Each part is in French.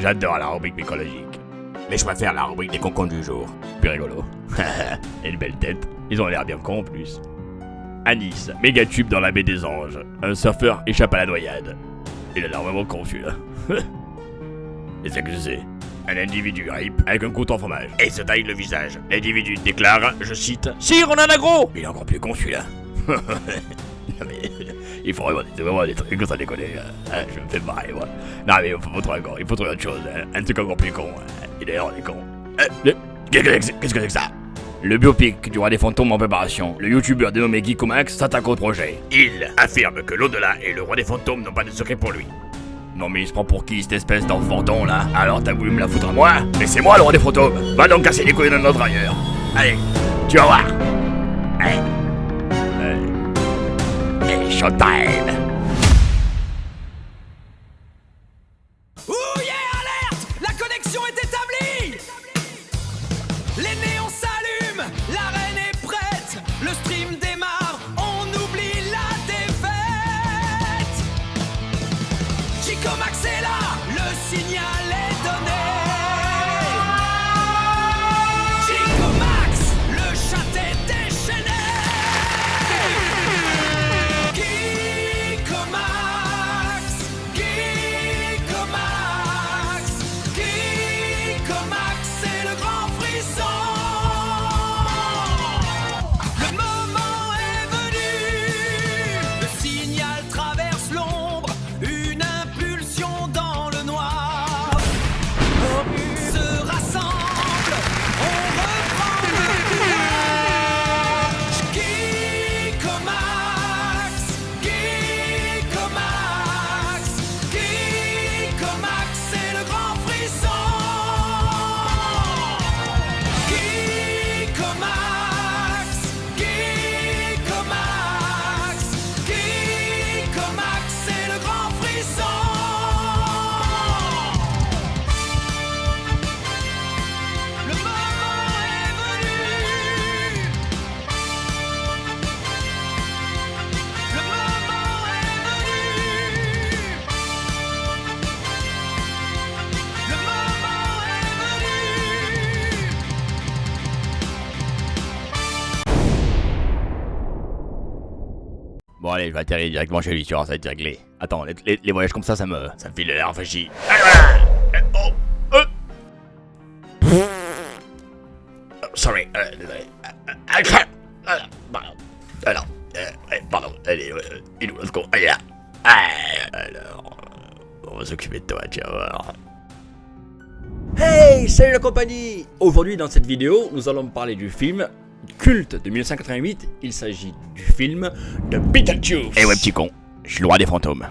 J'adore la rubrique mycologique. Mais je préfère la rubrique des concons du jour. Plus rigolo. Et une belle tête. Ils ont l'air bien cons en plus. À Nice, méga tube dans la baie des Anges. Un surfeur échappe à la noyade. Il a l'air vraiment confus là. Et c'est que je sais. Un individu arrive avec un couteau en fromage et se taille le visage. L'individu déclare, je cite, Sire, on en a gros. Il est encore plus con celui-là. Non mais, il faut vraiment des trucs comme ça déconner. Je me fais marrer moi. Non mais il faut trouver encore, il faut trouver autre chose. Un truc encore plus con. Et d'ailleurs on est con. Qu'est-ce que c'est que ça? Le biopic du roi des fantômes en préparation. Le youtubeur dénommé Guy Comax s'attaque au projet. Il affirme que l'au-delà et le roi des fantômes n'ont pas de secret pour lui. Non mais il se prend pour qui cette espèce d'enfanton là? Alors t'as voulu me la foutre à moi? Mais c'est moi le roi des fantômes. Va donc casser les couilles d'un autre ailleurs. Allez, tu vas voir. Allez. Showtime. Ouh yeah, alerte! La connexion est établie! Les néons s'allument, l'arène est prête, le stream démarre, on oublie la défaite. Chico Max est là, le signal est donné. Chico Max, le chat est déchaîné. Chico Max, Chico Max, Chico Max, c'est le grand frisson. Le moment est venu, le signal traverse l'ombre, une impulsion dans le noir. Se rassemble, on reprend le courage. Chico Max, Chico Max, Chico Max, c'est le grand frisson. Chico Max, Chico Max, Chico Max, c'est le grand frisson. Le moment est venu. Le moment est venu. Le moment est venu. Bon allez, je vais atterrir directement chez lui, tu vois, ça va être réglé. Attends, les voyages comme ça me file l'air rafraîchi. Sorry, désolé. Pardon, allez, il est où l'autre con? Allez là. Alors, on va s'occuper de toi, tu vas voir. Hey, salut la compagnie! Aujourd'hui dans cette vidéo, nous allons parler du film culte de 1988. Il s'agit du film de Beetlejuice. Eh ouais petit con, je suis le roi des fantômes.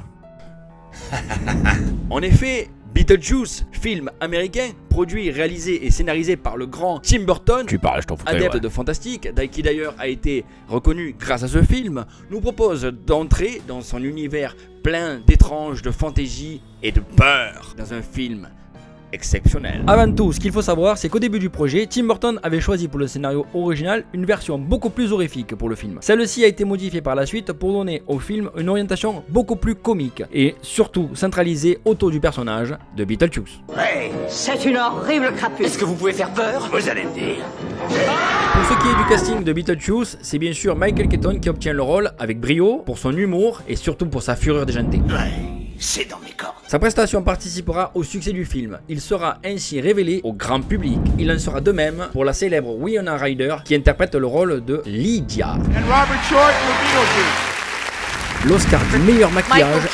En effet, Beetlejuice, film américain, produit, réalisé et scénarisé par le grand Tim Burton, Tu parles, je t'en fous. adepte de fantastique, qui d'ailleurs a été reconnu grâce à ce film, nous propose d'entrer dans son univers plein d'étranges, de fantaisie et de peur dans un film exceptionnel. Avant tout, ce qu'il faut savoir, c'est qu'au début du projet, Tim Burton avait choisi pour le scénario original une version beaucoup plus horrifique pour le film. Celle-ci a été modifiée par la suite pour donner au film une orientation beaucoup plus comique et surtout centralisée autour du personnage de Beetlejuice. C'est une horrible crapule. Est-ce que vous pouvez faire peur? Vous allez me dire. Pour ce qui est du casting de Beetlejuice, c'est bien sûr Michael Keaton qui obtient le rôle avec brio pour son humour et surtout pour sa fureur déjantée. C'est dans mes cordes. Sa prestation participera au succès du film. Il sera ainsi révélé au grand public. Il en sera de même pour la célèbre Winona Ryder qui interprète le rôle de Lydia. L'Oscar du meilleur maquillage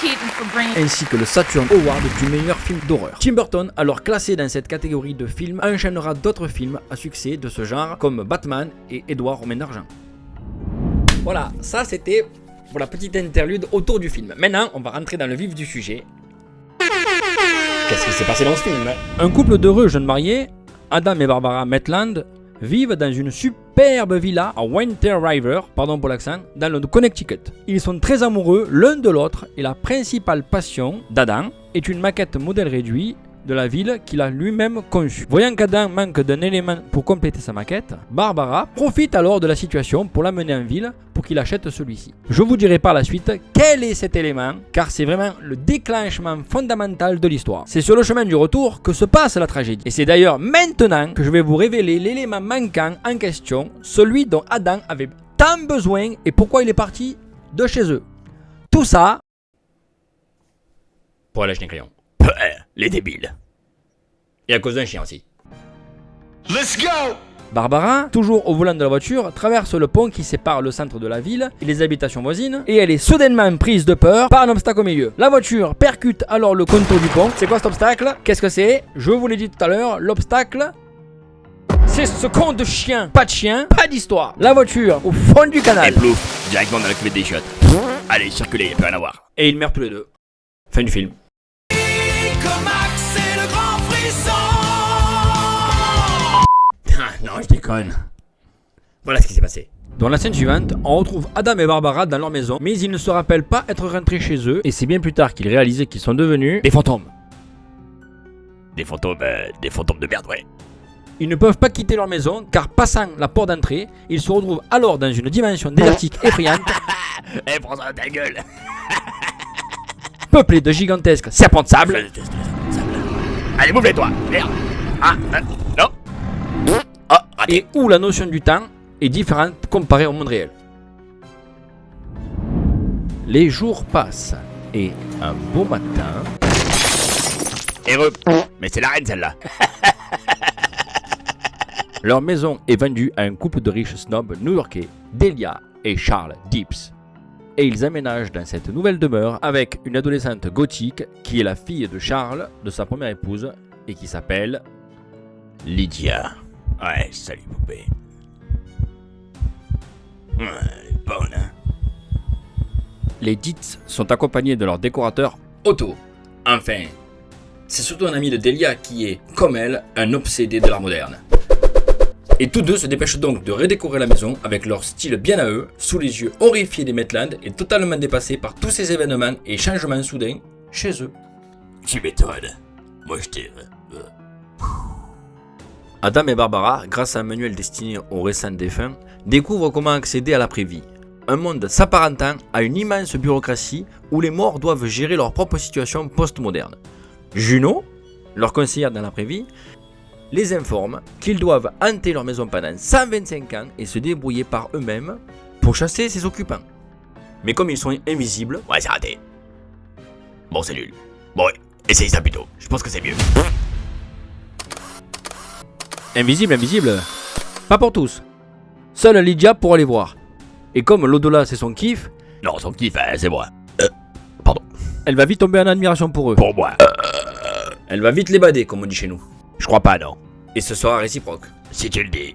ainsi que le Saturn Award du meilleur film d'horreur. Tim Burton, alors classé dans cette catégorie de films, enchaînera d'autres films à succès de ce genre comme Batman et Édouard Romain d'Argent. Voilà, ça c'était pour la petite interlude autour du film. Maintenant, on va rentrer dans le vif du sujet. Qu'est-ce qui s'est passé dans ce film? Un couple d'heureux jeunes mariés, Adam et Barbara Maitland, vivent dans une superbe villa à Winter River, pardon pour l'accent, dans le Connecticut. Ils sont très amoureux l'un de l'autre et la principale passion d'Adam est une maquette modèle réduit de la ville qu'il a lui-même conçue. Voyant qu'Adam manque d'un élément pour compléter sa maquette, Barbara profite alors de la situation pour l'amener en ville pour qu'il achète celui-ci. Je vous dirai par la suite quel est cet élément, car c'est vraiment le déclenchement fondamental de l'histoire. C'est sur le chemin du retour que se passe la tragédie. Et c'est d'ailleurs maintenant que je vais vous révéler l'élément manquant en question, celui dont Adam avait tant besoin et pourquoi il est parti de chez eux. Tout ça pour aller acheter un crayon. Les débiles. Et à cause d'un chien aussi. Let's go! Barbara, toujours au volant de la voiture, traverse le pont qui sépare le centre de la ville et les habitations voisines, et elle est soudainement prise de peur par un obstacle au milieu. La voiture percute alors le contour du pont. C'est quoi cet obstacle? Qu'est-ce que c'est? Je vous l'ai dit tout à l'heure, l'obstacle, c'est ce con de chien. Pas de chien, pas d'histoire. La voiture au fond du canal. Et plouf, directement dans la cuvette des chiottes. Allez, circulez, plus rien à voir. Et ils meurent tous les deux. Fin du film. Comme Max et le grand frisson. Ah, non, je déconne. Voilà ce qui s'est passé. Dans la scène suivante, on retrouve Adam et Barbara dans leur maison, mais ils ne se rappellent pas être rentrés chez eux, et c'est bien plus tard qu'ils réalisent qu'ils sont devenus des fantômes. Des fantômes de merde, ouais. Ils ne peuvent pas quitter leur maison, car passant la porte d'entrée, ils se retrouvent alors dans une dimension désertique effrayante, Eh, prends ça dans ta gueule. peuplée de gigantesques serpents de sable, Allez, bouffe-les-toi. Merde. Ah, non. Oh, raté. et où la notion du temps est différente comparée au monde réel. Les jours passent, et un beau matin, Heureux. Mais c'est la reine, celle-là. leur maison est vendue à un couple de riches snobs new-yorkais, Delia et Charles Dips. Et ils aménagent dans cette nouvelle demeure avec une adolescente gothique qui est la fille de Charles, de sa première épouse, et qui s'appelle Lydia. Ouais, salut, poupée. Ouais, elle est bonne, hein. Les Dips sont accompagnés de leur décorateur Otto. Enfin, c'est surtout un ami de Delia qui est, comme elle, un obsédé de l'art moderne. Et tous deux se dépêchent donc de redécorer la maison avec leur style bien à eux, sous les yeux horrifiés des Maitland et totalement dépassés par tous ces événements et changements soudains chez eux. Tu m'étonnes. Moi, je t'ai... Adam et Barbara, grâce à un manuel destiné aux récents défunts, découvrent comment accéder à l'après-vie. Un monde s'apparentant à une immense bureaucratie où les morts doivent gérer leur propre situation post-moderne. Juno, leur conseillère dans l'après-vie, les informe qu'ils doivent hanter leur maison pendant 125 ans et se débrouiller par eux-mêmes pour chasser ses occupants. Mais comme ils sont invisibles, Ouais, c'est raté. Bon, c'est nul. Bon, ouais, essaye ça plutôt. Je pense que c'est mieux. invisible, pas pour tous. Seule Lydia pourra les voir. Et comme l'au-delà c'est son kiff, Non, son kiff, c'est moi. Pardon. elle va vite tomber en admiration pour eux. Pour moi. Elle va vite les bader, comme on dit chez nous. Je crois pas, non. Et ce sera réciproque. Si tu le dis.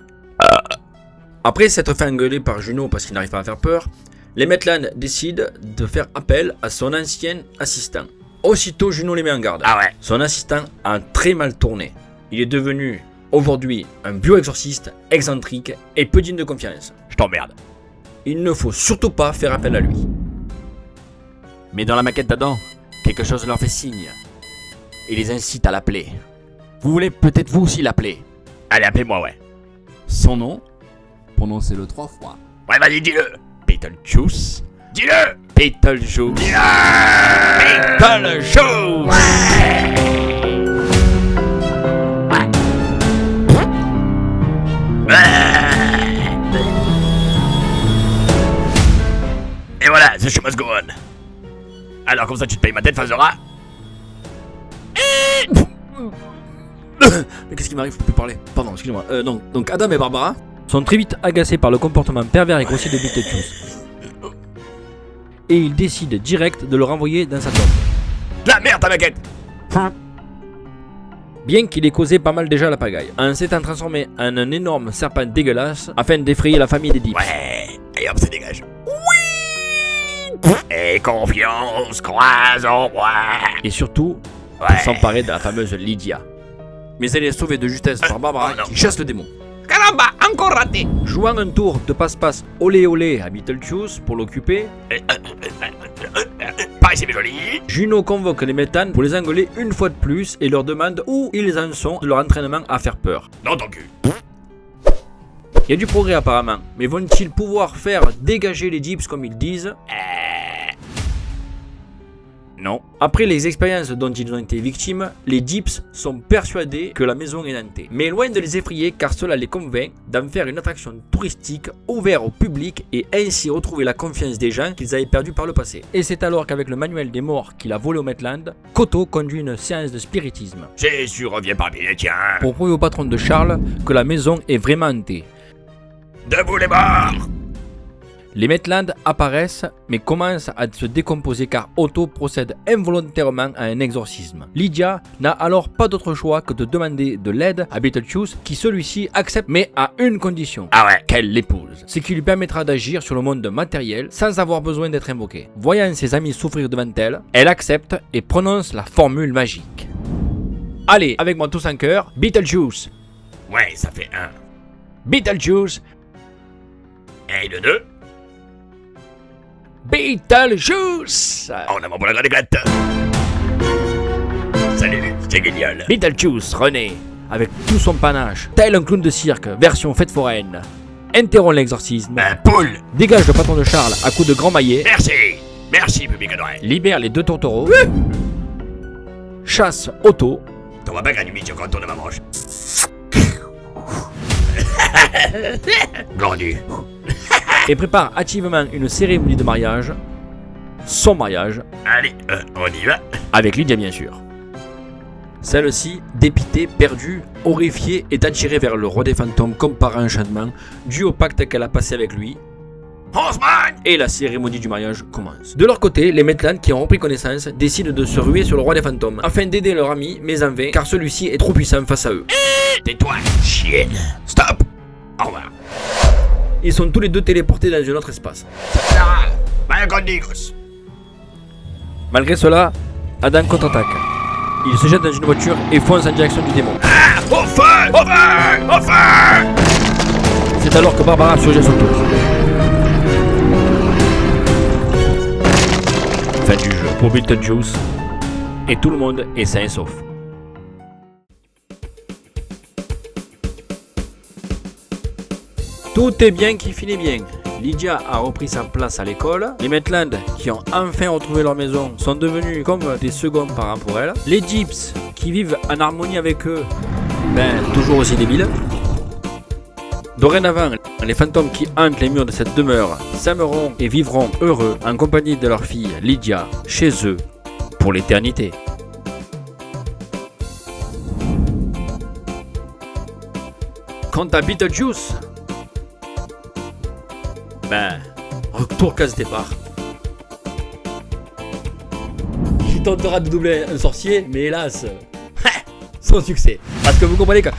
Après s'être fait engueuler par Juno parce qu'il n'arrive pas à faire peur, les Maitland décident de faire appel à son ancien assistant. Aussitôt, Juno les met en garde. Ah ouais. Son assistant a très mal tourné. Il est devenu aujourd'hui un bioexorciste excentrique et peu digne de confiance. Je t'emmerde. Il ne faut surtout pas faire appel à lui. Mais dans la maquette d'Adam, quelque chose leur fait signe. Et les incite à l'appeler. Vous voulez peut-être vous aussi l'appeler? Allez, appelez-moi, ouais. Son nom, prononcez-le 3 fois. Ouais, vas-y, dis-le. Beetlejuice. Dis-le. Beetlejuice. Dis-le. Beetlejuice. Et voilà, the show must go on. Alors comme ça tu te payes ma tête, Fazora. Mais qu'est-ce qui m'arrive? Je peux plus parler. Pardon, excusez-moi. Donc Adam et Barbara sont très vite agacés par le comportement pervers et grossier de Beetlejuice. Et ils décident direct de le renvoyer dans sa tombe. La merde ta maquette. Bien qu'il ait causé pas mal déjà la pagaille, en s'étant transformé en un énorme serpent dégueulasse afin d'effrayer la famille des Dips. Ouais, et hop, ça dégage. Oui. Et confiance, croise en moi. Et surtout, pour s'emparer de la fameuse Lydia. Mais elle est sauvée de justesse par Barbara oh non. qui chasse le démon. Caramba, encore raté. Jouant un tour de passe-passe olé olé à Beetlejuice pour l'occuper, Par par ici, mes jolis. Juno convoque les Metlan pour les engueuler une fois de plus et leur demande où ils en sont de leur entraînement à faire peur. Dans ton cul. Il y a du progrès apparemment, mais vont-ils pouvoir faire dégager les Jeeps comme ils disent? Non. Après les expériences dont ils ont été victimes, les Jeeps sont persuadés que la maison est hantée. Mais loin de les effrayer, car cela les convainc d'en faire une attraction touristique ouverte au public et ainsi retrouver la confiance des gens qu'ils avaient perdue par le passé. Et c'est alors qu'avec le manuel des morts qu'il a volé au Metland, Koto conduit une séance de spiritisme. Jésus revient parmi les tiens. Pour prouver au patron de Charles que la maison est vraiment hantée. Debout les morts. Les Metland apparaissent mais commencent à se décomposer car Otto procède involontairement à un exorcisme. Lydia n'a alors pas d'autre choix que de demander de l'aide à Beetlejuice qui celui-ci accepte mais à une condition. Ah ouais. Qu'elle l'épouse. Ce qui lui permettra d'agir sur le monde matériel sans avoir besoin d'être invoquée. Voyant ses amis souffrir devant elle, elle accepte et prononce la formule magique. Allez, avec moi tous en cœur, Beetlejuice. Ouais, ça fait 1. Beetlejuice. Et le 2. Beetlejuice. En avant pour la grande éclate. Salut, c'est génial. Beetlejuice renaît avec tout son panache, tel un clown de cirque, version fête foraine. Interrompt l'exorcisme. Un poule. Dégage le patron de Charles à coups de grand maillet. Merci. Merci, public adoré. Libère les 2 tourtereaux. Chasse Otto. T'en vas pas gagner du quand on tourne ma manche. Glandu. Et prépare activement une cérémonie de mariage. Son mariage. Allez, on y va. Avec Lydia bien sûr. Celle-ci, dépitée, perdue, horrifiée, est attirée vers le roi des fantômes comme par enchantement, dû au pacte qu'elle a passé avec lui. Horseman. Et la cérémonie du mariage commence. De leur côté, les Metlan qui ont repris connaissance décident de se ruer sur le roi des fantômes afin d'aider leur ami, mais en vain, car celui-ci est trop puissant face à eux. Tais-toi, chienne. Stop. Au revoir. Ils sont tous les deux téléportés dans un autre espace. Sayonara. Vaya condigos. Malgré cela, Adam contre-attaque. Il se jette dans une voiture et fonce en direction du démon. Ah, au feu. Au feu. Au feu. C'est alors que Barbara surgit à son tour. Fin du jeu pour Beetlejuice. Et tout le monde est sain et sauf. Tout est bien qui finit bien. Lydia a repris sa place à l'école. Les Metland, qui ont enfin retrouvé leur maison, sont devenus comme des seconds parents pour elle. Les Jeeps, qui vivent en harmonie avec eux, toujours aussi débiles. Dorénavant, les fantômes qui hantent les murs de cette demeure s'aimeront et vivront heureux en compagnie de leur fille Lydia, chez eux, pour l'éternité. Quant à Beetlejuice, retour case départ. Il tentera de doubler un sorcier, mais hélas, sans succès. Parce que vous comprenez que...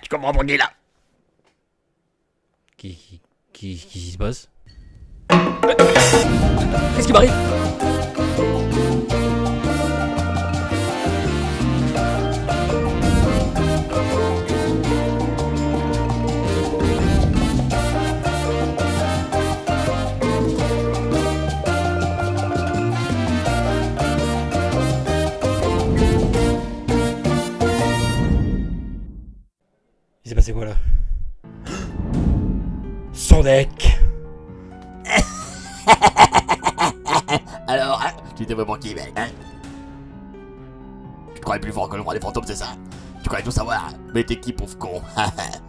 Tu comprends mon nez là. Qui se passe? Qu'est-ce qui m'arrive? Il s'est passé quoi là? Son deck. Alors, tu t'es vraiment qui, mec, hein? Tu te croyais plus fort que le roi des fantômes, c'est ça? Tu croyais tout savoir? Mais t'es qui, pauvre con?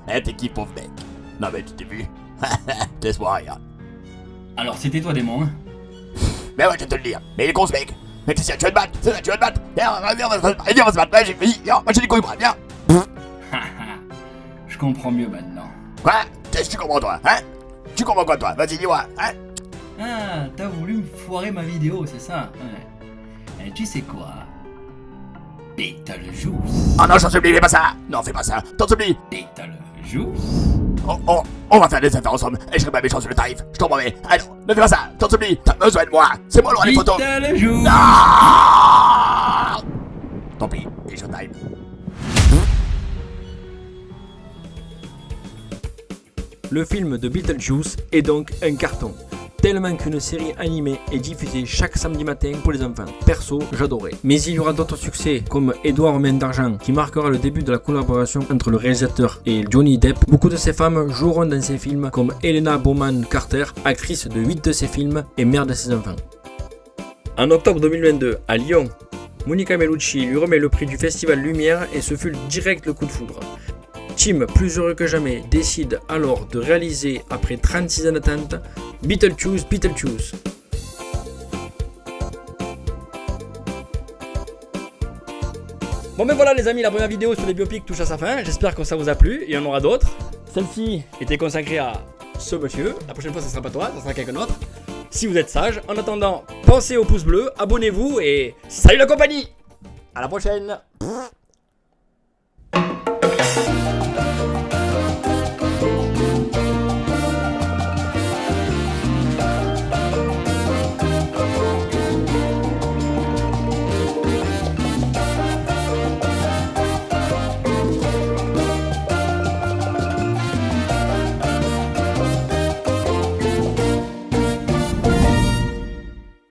T'es qui, pauvre mec? Non, mais tu t'es vu? Laisse-moi rire. Alors, c'était toi, démon, hein? Mais ouais, je vais te le dire. Mais il est con, ce mec. Mais c'est ça, tu vas te battre. C'est ça, tu vas te battre. Viens, on va se battre. Ouais, j'ai fini. Viens, moi j'ai des couilles, moi. Viens. Je comprends mieux maintenant. Quoi? Qu'est-ce que tu comprends, toi? Hein? Tu comprends quoi, toi? Vas-y, dis-moi. Hein? Ah, t'as voulu me foirer ma vidéo, c'est ça? Ouais. Et tu sais quoi? Beetlejuice. Oh non, j'en supplie, fais pas ça. Non, fais pas ça. T'en supplie. Beetlejuice. On va faire des affaires ensemble. Et je serai pas méchant sur le tarif. Je t'en promets. Alors, ne fais pas ça. T'en supplie. T'as besoin de moi. C'est moi le roi des photos. Beetlejuice. Non. Tant pis. Et je time. Le film de Beetlejuice est donc un carton. tellement qu'une série animée est diffusée chaque samedi matin pour les enfants. Perso, j'adorais. Mais il y aura d'autres succès comme Edouard Main d'Argent qui marquera le début de la collaboration entre le réalisateur et Johnny Depp. Beaucoup de ces femmes joueront dans ces films comme Helena Bonham Carter, actrice de 8 de ces films et mère de ses enfants. En octobre 2022, à Lyon, Monica Bellucci lui remet le prix du Festival Lumière et ce fut direct le coup de foudre. Tim, plus heureux que jamais, décide alors de réaliser, après 36 ans d'attente, Beetlejuice. Bon ben voilà les amis, la première vidéo sur les biopics touche à sa fin, j'espère que ça vous a plu, il y en aura d'autres. Celle-ci était consacrée à ce monsieur, la prochaine fois ça sera pas toi, ça sera quelqu'un d'autre. Si vous êtes sage, en attendant, pensez au pouce bleu, abonnez-vous et salut la compagnie. À la prochaine.